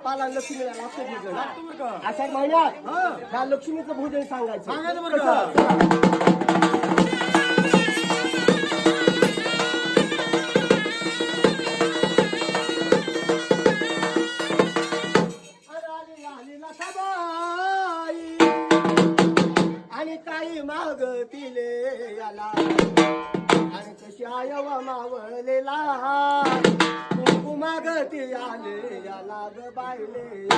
पाला लक्ष्मीला लागतो भोजन. आषाढ महिन्यात त्या लक्ष्मीचं भोजन सांगायचं बरं का. आणि काही मागतिले याला आणि कशी आयवा मावलेला कुंकू मागती आले याला ग बायले.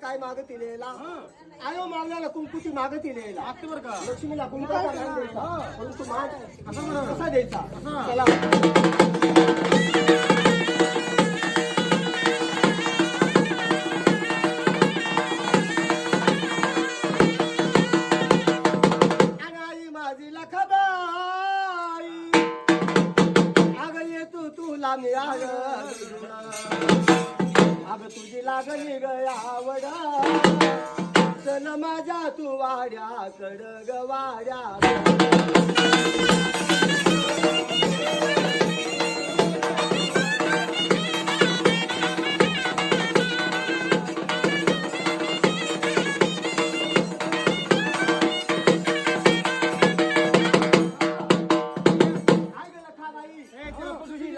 काय मागतिलेला आयो मागल्याला कुंकुची मागतिलेला बरं का. लक्ष्मीला कुंकाचा मान द्यायचा परंतु मान कसा द्यायचा चला. आणि माझी लखाबाई अग ये तुला मिळाल अग तुझी लागली गयावड चल माझ्या तू वाड्याकड ग वाड्या.